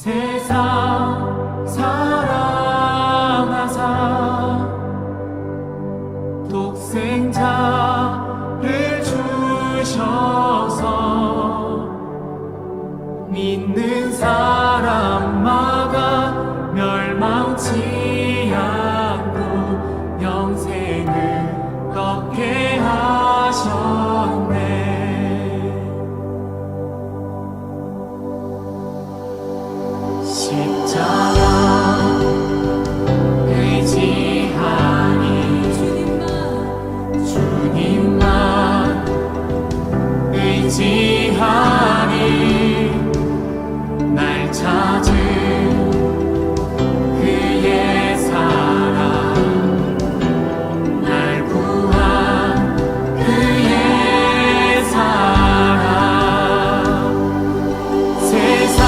세상 사랑하사 독생자를 주셔서 믿는 사람마다 멸망치 않고 영생을 얻게 하셨네. 십자가 의지하니 주님만 의지하니 날 찾은 그의 사랑 날 구한 그의 사랑 세상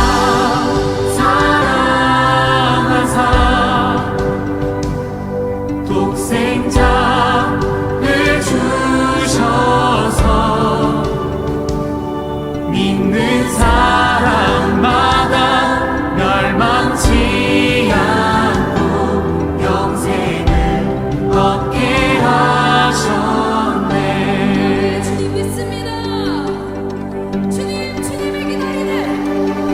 사랑하사 독생자를 주셔서 믿는 사람마다 멸망치 않고 영생을 얻게 하셨네. 주님 믿습니다. 주님을 기다리네.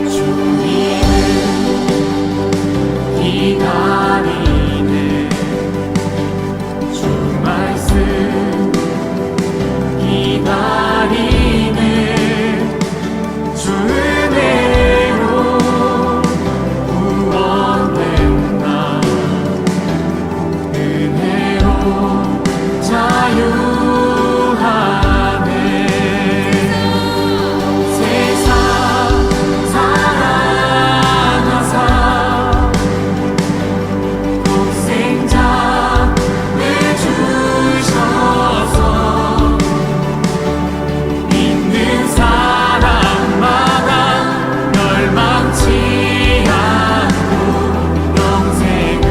주님을 기다리네. 주 말씀 기다리네. 주 은혜로 구원된 나 은혜로 자유하네. 세상 사랑하사 독생자를 주셔서 믿는 사람마다 멸망치 않고 영생을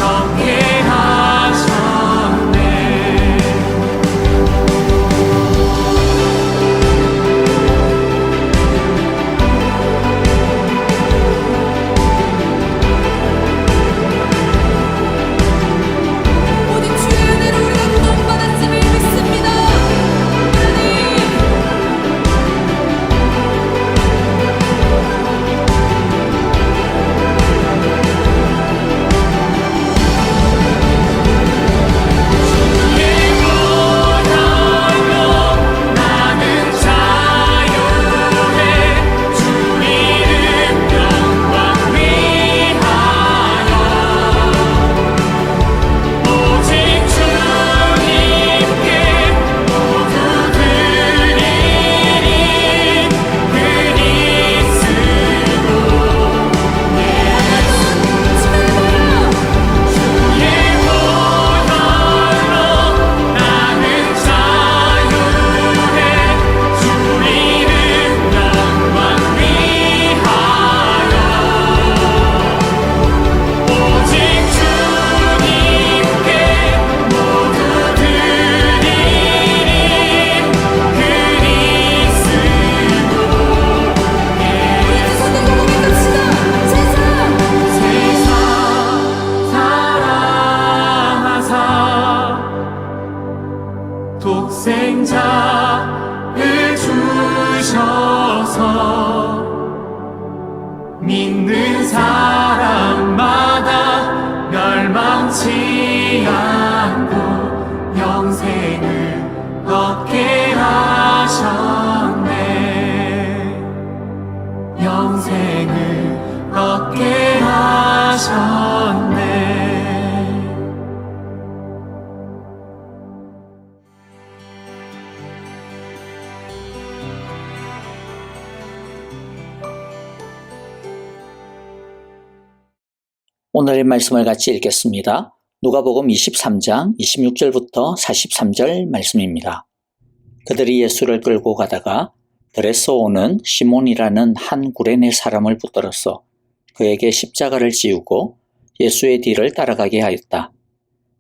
얻게 하셨네. 모든 주의 은혜로 우리가 구원받았음을 믿습니다. 나는 자유해. 주 이름 영광 위하여 오직 주님께 모두 드리리. 그리스도 주의 보혈로 나는 자유해. 주 이름 영광 위하여 오직 주님께 모두 드리리. 그리스도 손을 들고 믿읍시다. 세상 세상 사랑하사 독생자를 주셔서 믿는 사람마다 멸망치 않고 영생을 얻게 하셨네. 영생을 얻게 하셨네. 오늘의 말씀을 같이 읽겠습니다. 누가복음 23장 26절부터 43절 말씀입니다. 그들이 예수를 끌고 가다가 들에서 오는 시몬이라는 한 구레네 사람을 붙들어서 그에게 십자가를 지우고 예수의 뒤를 따라가게 하였다.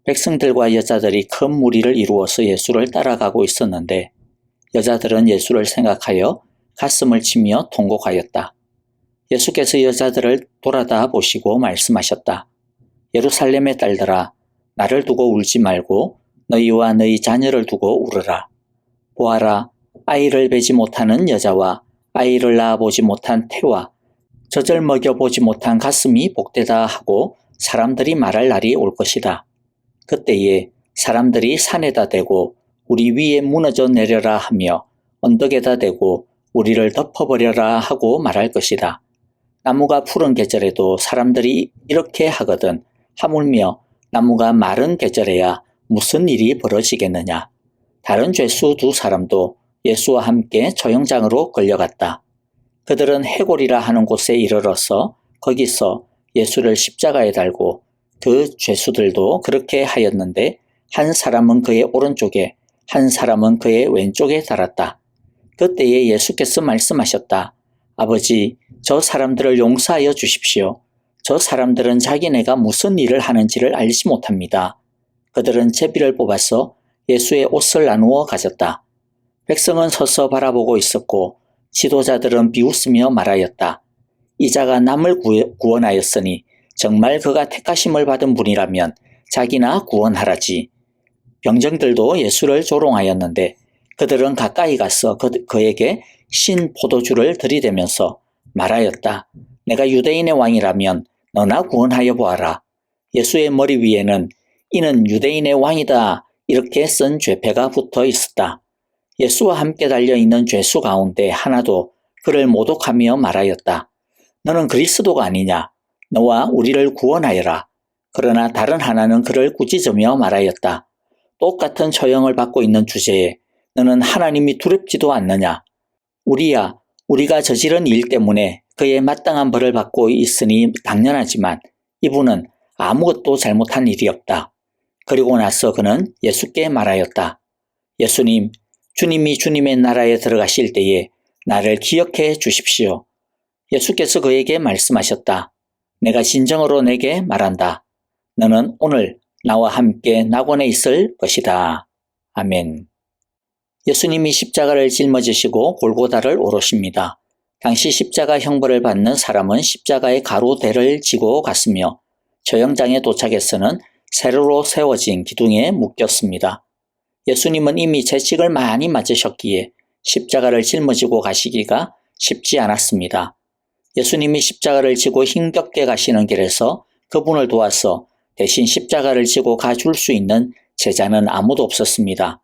백성들과 여자들이 큰 무리를 이루어서 예수를 따라가고 있었는데 여자들은 예수를 생각하여 가슴을 치며 통곡하였다. 예수께서 여자들을 돌아다 보시고 말씀하셨다. 예루살렘의 딸들아, 나를 두고 울지 말고 너희와 너희 자녀를 두고 울으라. 보아라, 아이를 베지 못하는 여자와 아이를 낳아보지 못한 태와 젖을 먹여보지 못한 가슴이 복되다 하고 사람들이 말할 날이 올 것이다. 그때에 사람들이 산에다 대고 우리 위에 무너져 내려라 하며 언덕에다 대고 우리를 덮어버려라 하고 말할 것이다. 나무가 푸른 계절에도 사람들이 이렇게 하거든 하물며 나무가 마른 계절에야 무슨 일이 벌어지겠느냐. 다른 죄수 두 사람도 예수와 함께 처형장으로 끌려갔다. 그들은 해골이라 하는 곳에 이르러서 거기서 예수를 십자가에 달고 그 죄수들도 그렇게 하였는데 한 사람은 그의 오른쪽에 한 사람은 그의 왼쪽에 달았다. 그때에 예수께서 말씀하셨다. 아버지, 저 사람들을 용서하여 주십시오. 저 사람들은 자기네가 무슨 일을 하는지를 알지 못합니다. 그들은 제비를 뽑아서 예수의 옷을 나누어 가졌다. 백성은 서서 바라보고 있었고 지도자들은 비웃으며 말하였다. 이자가 남을 구원하였으니 정말 그가 택하심을 받은 분이라면 자기나 구원하라지. 병정들도 예수를 조롱하였는데 그들은 가까이 가서 그에게 신 포도주를 들이대면서 말하였다. 내가 유대인의 왕이라면 너나 구원하여 보아라. 예수의 머리 위에는 이는 유대인의 왕이다 이렇게 쓴 죄패가 붙어 있었다. 예수와 함께 달려있는 죄수 가운데 하나도 그를 모독하며 말하였다. 너는 그리스도가 아니냐? 너와 우리를 구원하여라. 그러나 다른 하나는 그를 꾸짖으며 말하였다. 똑같은 처형을 받고 있는 주제에 너는 하나님이 두렵지도 않느냐? 우리가 저지른 일 때문에 그의 마땅한 벌을 받고 있으니 당연하지만 이분은 아무것도 잘못한 일이 없다. 그리고 나서 그는 예수께 말하였다. 예수님, 주님이 주님의 나라에 들어가실 때에 나를 기억해 주십시오. 예수께서 그에게 말씀하셨다. 내가 진정으로 내게 말한다. 너는 오늘 나와 함께 낙원에 있을 것이다. 아멘. 예수님이 십자가를 짊어지시고 골고다를 오르십니다. 당시 십자가 형벌을 받는 사람은 십자가의 가로대를 지고 갔으며 처형장에 도착해서는 세로로 세워진 기둥에 묶였습니다. 예수님은 이미 채찍을 많이 맞으셨기에 십자가를 짊어지고 가시기가 쉽지 않았습니다. 예수님이 십자가를 지고 힘겹게 가시는 길에서 그분을 도와서 대신 십자가를 지고 가줄 수 있는 제자는 아무도 없었습니다.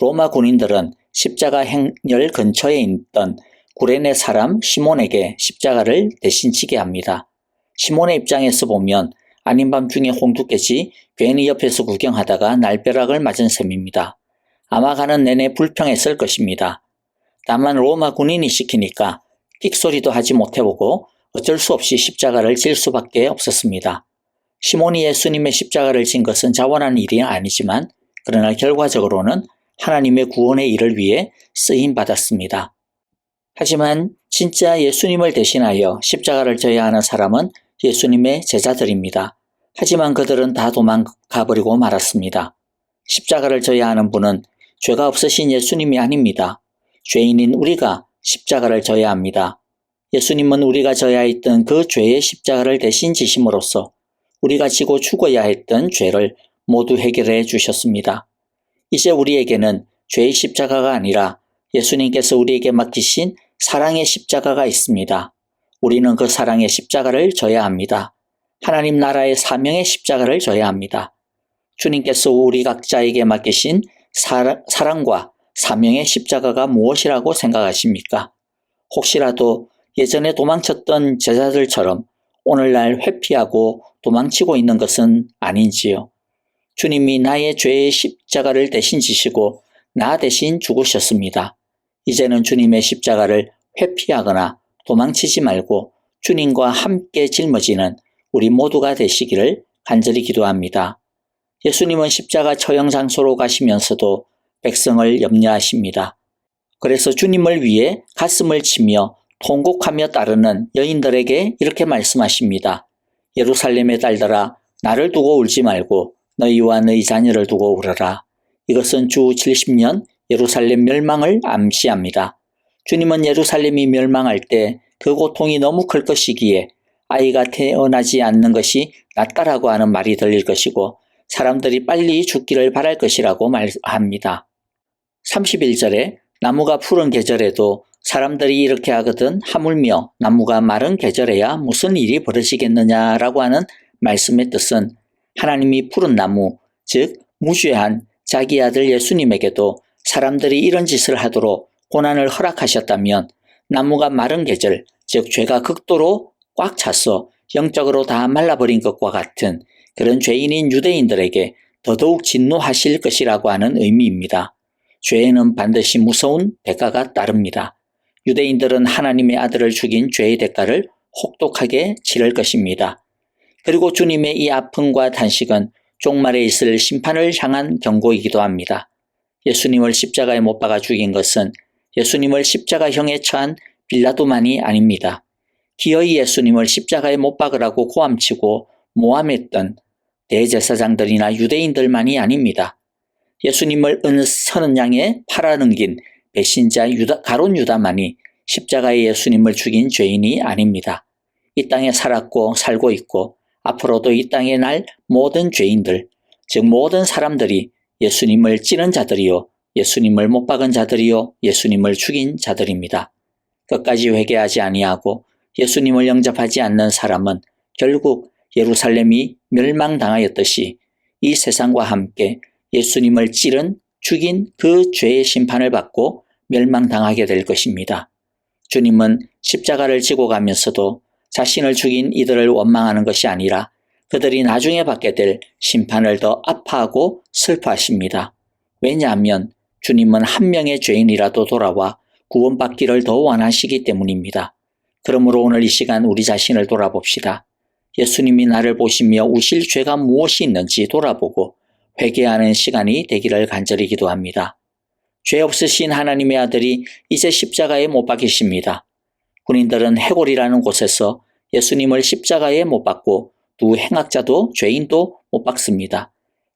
로마 군인들은 십자가 행렬 근처에 있던 구레네 사람 시몬에게 십자가를 대신 지게 합니다. 시몬의 입장에서 보면 아닌 밤중에 홍두깨지 괜히 옆에서 구경하다가 날벼락을 맞은 셈입니다. 아마 가는 내내 불평했을 것입니다. 다만 로마 군인이 시키니까 끽소리도 하지 못해보고 어쩔 수 없이 십자가를 질 수밖에 없었습니다. 시몬이 예수님의 십자가를 진 것은 자원한 일이 아니지만 그러나 결과적으로는 하나님의 구원의 일을 위해 쓰임받았습니다. 하지만 진짜 예수님을 대신하여 십자가를 져야 하는 사람은 예수님의 제자들입니다. 하지만 그들은 다 도망가버리고 말았습니다. 십자가를 져야 하는 분은 죄가 없으신 예수님이 아닙니다. 죄인인 우리가 십자가를 져야 합니다. 예수님은 우리가 져야 했던 그 죄의 십자가를 대신 지심으로써 우리가 지고 죽어야 했던 죄를 모두 해결해 주셨습니다. 이제 우리에게는 죄의 십자가가 아니라 예수님께서 우리에게 맡기신 사랑의 십자가가 있습니다. 우리는 그 사랑의 십자가를 져야 합니다. 하나님 나라의 사명의 십자가를 져야 합니다. 주님께서 우리 각자에게 맡기신 사랑과 사명의 십자가가 무엇이라고 생각하십니까? 혹시라도 예전에 도망쳤던 제자들처럼 오늘날 회피하고 도망치고 있는 것은 아닌지요? 주님이 나의 죄의 십자가를 대신 지시고 나 대신 죽으셨습니다. 이제는 주님의 십자가를 회피하거나 도망치지 말고 주님과 함께 짊어지는 우리 모두가 되시기를 간절히 기도합니다. 예수님은 십자가 처형 장소로 가시면서도 백성을 염려하십니다. 그래서 주님을 위해 가슴을 치며 통곡하며 따르는 여인들에게 이렇게 말씀하십니다. 예루살렘의 딸들아, 나를 두고 울지 말고 너희와 너희 자녀를 두고 울어라. 이것은 주 70년 예루살렘 멸망을 암시합니다. 주님은 예루살렘이 멸망할 때 그 고통이 너무 클 것이기에 아이가 태어나지 않는 것이 낫다라고 하는 말이 들릴 것이고 사람들이 빨리 죽기를 바랄 것이라고 말합니다. 31절에 나무가 푸른 계절에도 사람들이 이렇게 하거든 하물며 나무가 마른 계절에야 무슨 일이 벌어지겠느냐라고 하는 말씀의 뜻은 하나님이 푸른 나무, 즉 무죄한 자기 아들 예수님에게도 사람들이 이런 짓을 하도록 고난을 허락하셨다면 나무가 마른 계절, 즉 죄가 극도로 꽉 차서 영적으로 다 말라버린 것과 같은 그런 죄인인 유대인들에게 더더욱 진노하실 것이라고 하는 의미입니다. 죄에는 반드시 무서운 대가가 따릅니다. 유대인들은 하나님의 아들을 죽인 죄의 대가를 혹독하게 치를 것입니다. 그리고 주님의 이 아픔과 탄식은 종말에 있을 심판을 향한 경고이기도 합니다. 예수님을 십자가에 못 박아 죽인 것은 예수님을 십자가형에 처한 빌라도만이 아닙니다. 기어이 예수님을 십자가에 못 박으라고 고함치고 모함했던 대제사장들이나 유대인들만이 아닙니다. 예수님을 서는 양에 팔아넘긴 배신자 가론 유다만이 십자가에 예수님을 죽인 죄인이 아닙니다. 이 땅에 살았고 살고 있고 앞으로도 이 땅에 날 모든 죄인들, 즉 모든 사람들이 예수님을 찌른 자들이요, 예수님을 못 박은 자들이요, 예수님을 죽인 자들입니다. 끝까지 회개하지 아니하고 예수님을 영접하지 않는 사람은 결국 예루살렘이 멸망당하였듯이 이 세상과 함께 예수님을 찌른 죽인 그 죄의 심판을 받고 멸망당하게 될 것입니다. 주님은 십자가를 지고 가면서도 자신을 죽인 이들을 원망하는 것이 아니라 그들이 나중에 받게 될 심판을 더 아파하고 슬퍼하십니다. 왜냐하면 주님은 한 명의 죄인이라도 돌아와 구원받기를 더 원하시기 때문입니다. 그러므로 오늘 이 시간 우리 자신을 돌아봅시다. 예수님이 나를 보시며 우실 죄가 무엇이 있는지 돌아보고 회개하는 시간이 되기를 간절히 기도합니다. 죄 없으신 하나님의 아들이 이제 십자가에 못 박히십니다. 군인들은 해골이라는 곳에서 예수님을 십자가에 못 박고 두 행악자도 죄인도 못 박습니다.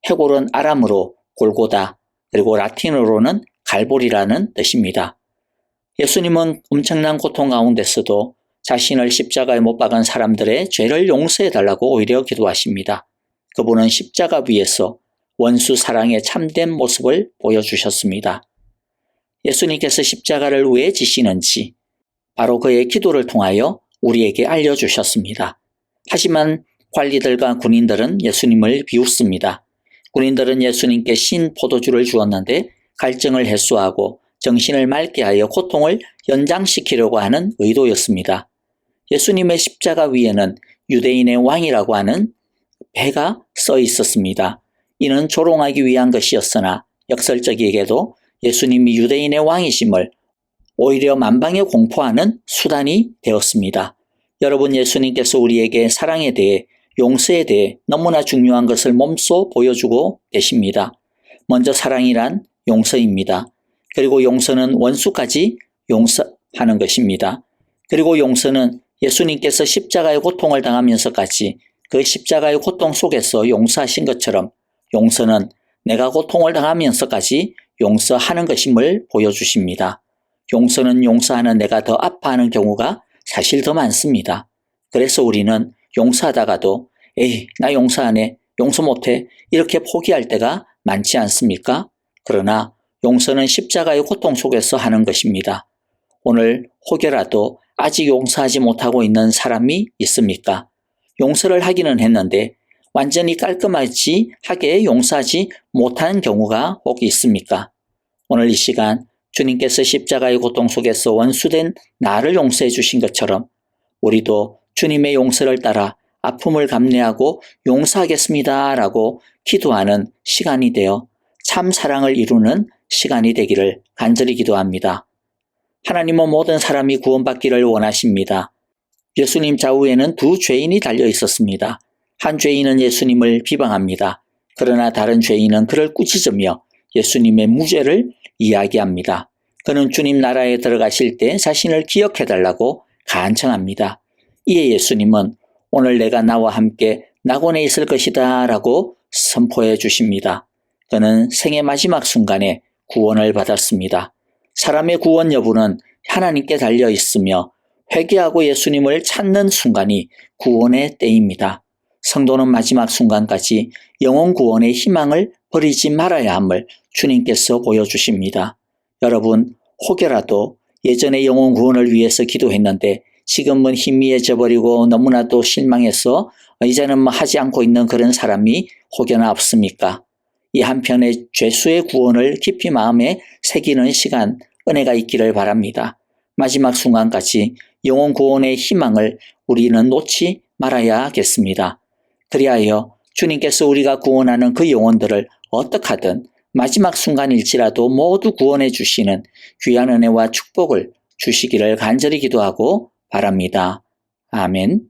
해골은 아람어로 골고다, 그리고 라틴어로는 갈보리라는 뜻입니다. 예수님은 엄청난 고통 가운데서도 자신을 십자가에 못 박은 사람들의 죄를 용서해달라고 오히려 기도하십니다. 그분은 십자가 위에서 원수 사랑의 참된 모습을 보여주셨습니다. 예수님께서 십자가를 왜 지시는지 바로 그의 기도를 통하여 우리에게 알려주셨습니다. 하지만 관리들과 군인들은 예수님을 비웃습니다. 군인들은 예수님께 신 포도주를 주었는데 갈증을 해소하고 정신을 맑게 하여 고통을 연장시키려고 하는 의도였습니다. 예수님의 십자가 위에는 유대인의 왕이라고 하는 배가 써 있었습니다. 이는 조롱하기 위한 것이었으나 역설적이게도 예수님이 유대인의 왕이심을 오히려 만방에 공포하는 수단이 되었습니다. 여러분, 예수님께서 우리에게 사랑에 대해, 용서에 대해 너무나 중요한 것을 몸소 보여주고 계십니다. 먼저 사랑이란 용서입니다. 그리고 용서는 원수까지 용서하는 것입니다. 그리고 용서는 예수님께서 십자가의 고통을 당하면서까지 그 십자가의 고통 속에서 용서하신 것처럼 용서는 내가 고통을 당하면서까지 용서하는 것임을 보여주십니다. 용서는 용서하는 내가 더 아파하는 경우가 사실 더 많습니다. 그래서 우리는 용서하다가도 에이, 나 용서 안 해, 용서 못해 이렇게 포기할 때가 많지 않습니까? 그러나 용서는 십자가의 고통 속에서 하는 것입니다. 오늘 혹여라도 아직 용서하지 못하고 있는 사람이 있습니까? 용서를 하기는 했는데 완전히 깔끔하지 하게 용서하지 못하는 경우가 혹 있습니까? 오늘 이 시간 주님께서 십자가의 고통 속에서 원수된 나를 용서해 주신 것처럼 우리도 주님의 용서를 따라 아픔을 감내하고 용서하겠습니다 라고 기도하는 시간이 되어 참 사랑을 이루는 시간이 되기를 간절히 기도합니다. 하나님은 모든 사람이 구원받기를 원하십니다. 예수님 좌우에는 두 죄인이 달려 있었습니다. 한 죄인은 예수님을 비방합니다. 그러나 다른 죄인은 그를 꾸짖으며 예수님의 무죄를 이야기합니다. 그는 주님 나라에 들어가실 때 자신을 기억해달라고 간청합니다. 이에 예수님은 오늘 내가 나와 함께 낙원에 있을 것이다 라고 선포해 주십니다. 그는 생의 마지막 순간에 구원을 받았습니다. 사람의 구원 여부는 하나님께 달려 있으며 회개하고 예수님을 찾는 순간이 구원의 때입니다. 성도는 마지막 순간까지 영혼 구원의 희망을 버리지 말아야 함을 주님께서 보여주십니다. 여러분, 혹여라도 예전에 영혼 구원을 위해서 기도했는데 지금은 희미해져 버리고 너무나도 실망해서 이제는 하지 않고 있는 그런 사람이 혹여나 없습니까? 이 한편의 죄수의 구원을 깊이 마음에 새기는 시간, 은혜가 있기를 바랍니다. 마지막 순간까지 영혼 구원의 희망을 우리는 놓지 말아야겠습니다. 그리하여 주님께서 우리가 구원하는 그 영혼들을 어떻게 하든 마지막 순간일지라도 모두 구원해 주시는 귀한 은혜와 축복을 주시기를 간절히 기도하고 바랍니다. 아멘.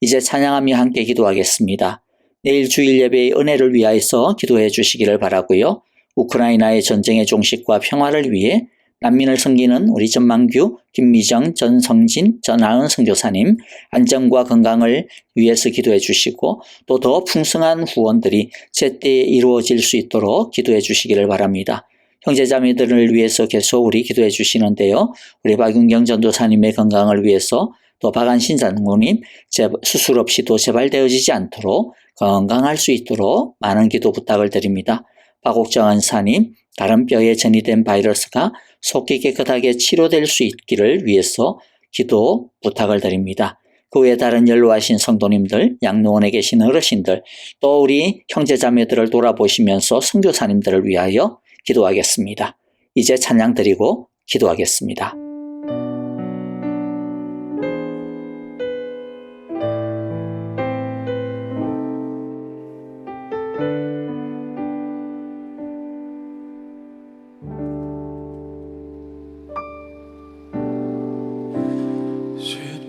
이제 찬양하며 함께 기도하겠습니다. 내일 주일 예배의 은혜를 위하여서 기도해 주시기를 바라고요. 우크라이나의 전쟁의 종식과 평화를 위해 난민을 섬기는 우리 전만규, 김미정, 전성진, 전하은 선교사님 안전과 건강을 위해서 기도해 주시고 또 더 풍성한 후원들이 제때에 이루어질 수 있도록 기도해 주시기를 바랍니다. 형제자매들을 위해서 계속 우리 기도해 주시는데요. 우리 박윤경 전도사님의 건강을 위해서 또 박안신 장로님 수술 없이도 재발되어지지 않도록 건강할 수 있도록 많은 기도 부탁을 드립니다. 박옥정 안사님 다른 뼈에 전이된 바이러스가 속히 깨끗하게 치료될 수 있기를 위해서 기도 부탁을 드립니다. 그 외에 다른 연로하신 성도님들, 양로원에 계신 어르신들, 또 우리 형제자매들을 돌아보시면서 선교사님들을 위하여 기도하겠습니다. 이제 찬양 드리고 기도하겠습니다.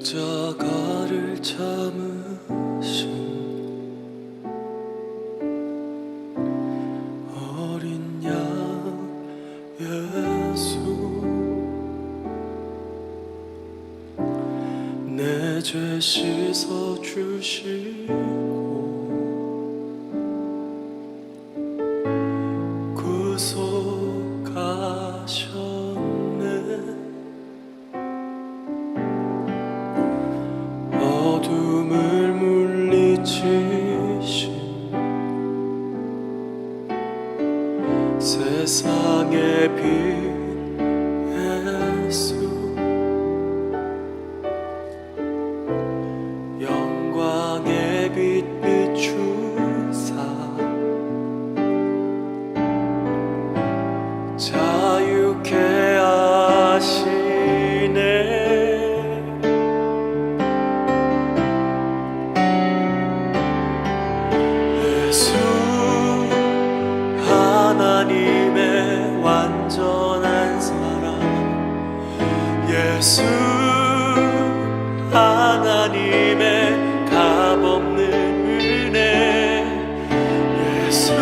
십자가를 참으신 어린 양 예수 내 죄 씻어 주시고 구속하셨네 어둠을 물리치신 세상의 빛 예수 영광의 빛 비추사 자유케 하시네 예수 하나님의 완전한 사랑 예수 하나님의 값없는 은혜 예수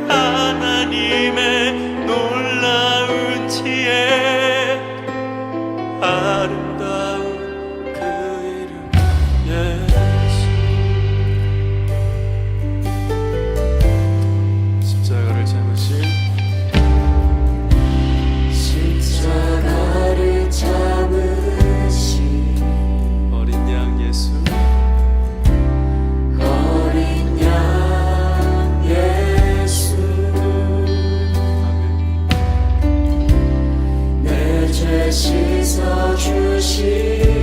하나님의 놀라운 지혜 아름다운 그 이름 예수 십자가를 참으신 십자가를 참으신 어린 양 예수 어린 양 예수 아멘 내 죄 씻어 주신